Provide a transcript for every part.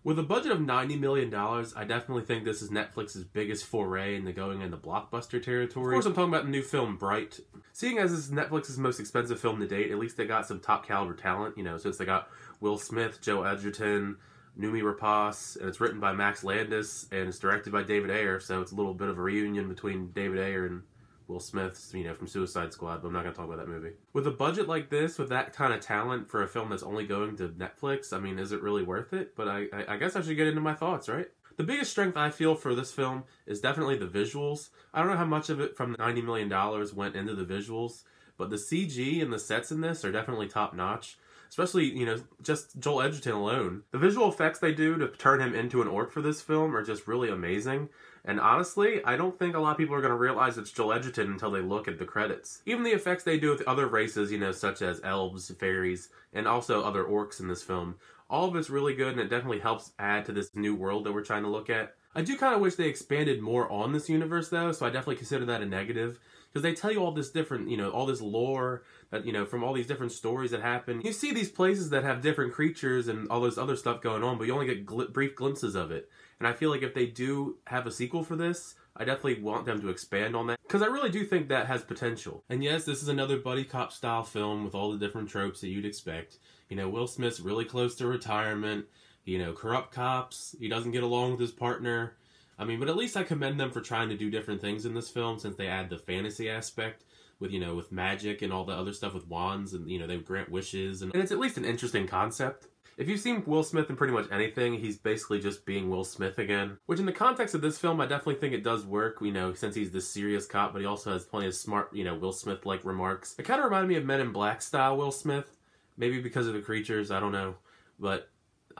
With a budget of $90 million, I definitely think this is Netflix's biggest foray into going into blockbuster territory. Of course, I'm talking about the new film, Bright. Seeing as this is Netflix's most expensive film to date, at least they got some top caliber talent, you know, since they got Will Smith, Joe Edgerton, Noomi Rapace, and it's written by Max Landis, and it's directed by David Ayer, so it's a little bit of a reunion between David Ayer and Will Smith, you know, from Suicide Squad, but I'm not going to talk about that movie. With a budget like this, with that kind of talent for a film that's only going to Netflix, I mean, is it really worth it? But I guess I should get into my thoughts, right? The biggest strength I feel for this film is definitely the visuals. I don't know how much of it from the $90 million went into the visuals, but the CG and the sets in this are definitely top-notch. Especially, you know, just Joel Edgerton alone. The visual effects they do to turn him into an orc for this film are just really amazing. And honestly, I don't think a lot of people are going to realize it's Joel Edgerton until they look at the credits. Even the effects they do with other races, you know, such as elves, fairies, and also other orcs in this film, all of it's really good, and it definitely helps add to this new world that we're trying to look at. I do kind of wish they expanded more on this universe, though, so I definitely consider that a negative. Because they tell you all this different, you know, all this lore that, you know, from all these different stories that happen. You see these places that have different creatures and all this other stuff going on, but you only get brief glimpses of it. And I feel like if they do have a sequel for this, I definitely want them to expand on that. Because I really do think that has potential. And yes, this is another buddy cop style film with all the different tropes that you'd expect. You know, Will Smith's really close to retirement. You know, corrupt cops. He doesn't get along with his partner. I mean, but at least I commend them for trying to do different things in this film, since they add the fantasy aspect with, you know, with magic and all the other stuff with wands, and, you know, they grant wishes, and it's at least an interesting concept. If you've seen Will Smith in pretty much anything, he's basically just being Will Smith again. Which in the context of this film, I definitely think it does work, you know, since he's this serious cop, but he also has plenty of smart, you know, Will Smith-like remarks. It kind of reminded me of Men in Black style Will Smith. Maybe because of the creatures, I don't know. But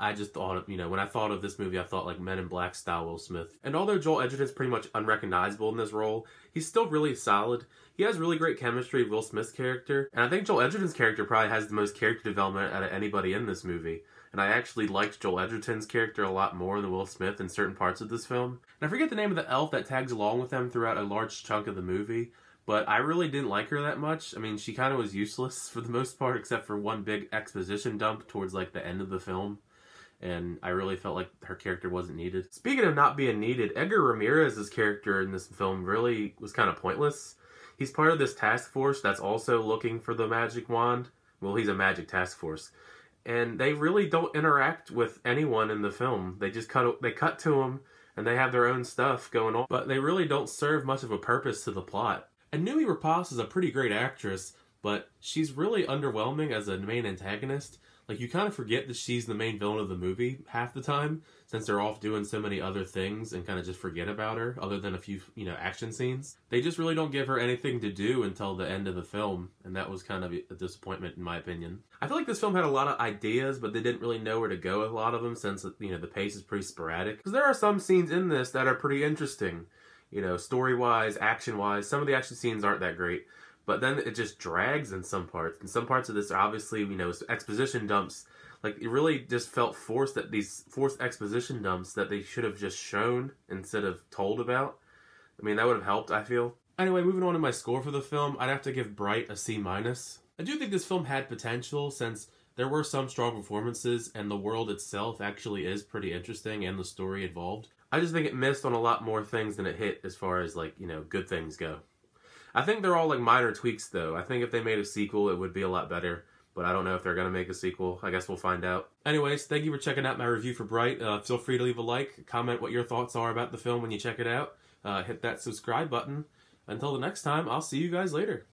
I just thought of, you know, when I thought of this movie, I thought like Men in Black style Will Smith. And although Joel Edgerton's pretty much unrecognizable in this role, he's still really solid. He has really great chemistry with Will Smith's character. And I think Joel Edgerton's character probably has the most character development out of anybody in this movie. And I actually liked Joel Edgerton's character a lot more than Will Smith in certain parts of this film. And I forget the name of the elf that tags along with them throughout a large chunk of the movie. But I really didn't like her that much. I mean, she kind of was useless for the most part, except for one big exposition dump towards like the end of the film. And I really felt like her character wasn't needed. Speaking of not being needed, Edgar Ramirez's character in this film really was kind of pointless. He's part of this task force that's also looking for the magic wand. Well, he's a magic task force. And they really don't interact with anyone in the film. They just cut to him, and they have their own stuff going on. But they really don't serve much of a purpose to the plot. And Noomi Rapace is a pretty great actress, but she's really underwhelming as a main antagonist. Like, you kind of forget that she's the main villain of the movie half the time, since they're off doing so many other things and kind of just forget about her, other than a few, you know, action scenes. They just really don't give her anything to do until the end of the film, and that was kind of a disappointment in my opinion. I feel like this film had a lot of ideas, but they didn't really know where to go with a lot of them, since, you know, the pace is pretty sporadic. Because there are some scenes in this that are pretty interesting. You know, story-wise, action-wise. Some of the action scenes aren't that great. But then it just drags in some parts. And some parts of this are obviously, you know, exposition dumps. Like, it really just felt forced, that these forced exposition dumps that they should have just shown instead of told about. I mean, that would have helped, I feel. Anyway, moving on to my score for the film, I'd have to give Bright a C-. I do think this film had potential, since there were some strong performances, and the world itself actually is pretty interesting, and the story involved. I just think it missed on a lot more things than it hit as far as, like, you know, good things go. I think they're all like minor tweaks though. I think if they made a sequel, it would be a lot better. But I don't know if they're going to make a sequel. I guess we'll find out. Anyways, thank you for checking out my review for Bright. Feel free to leave a like, comment what your thoughts are about the film when you check it out. Hit that subscribe button. Until the next time, I'll see you guys later.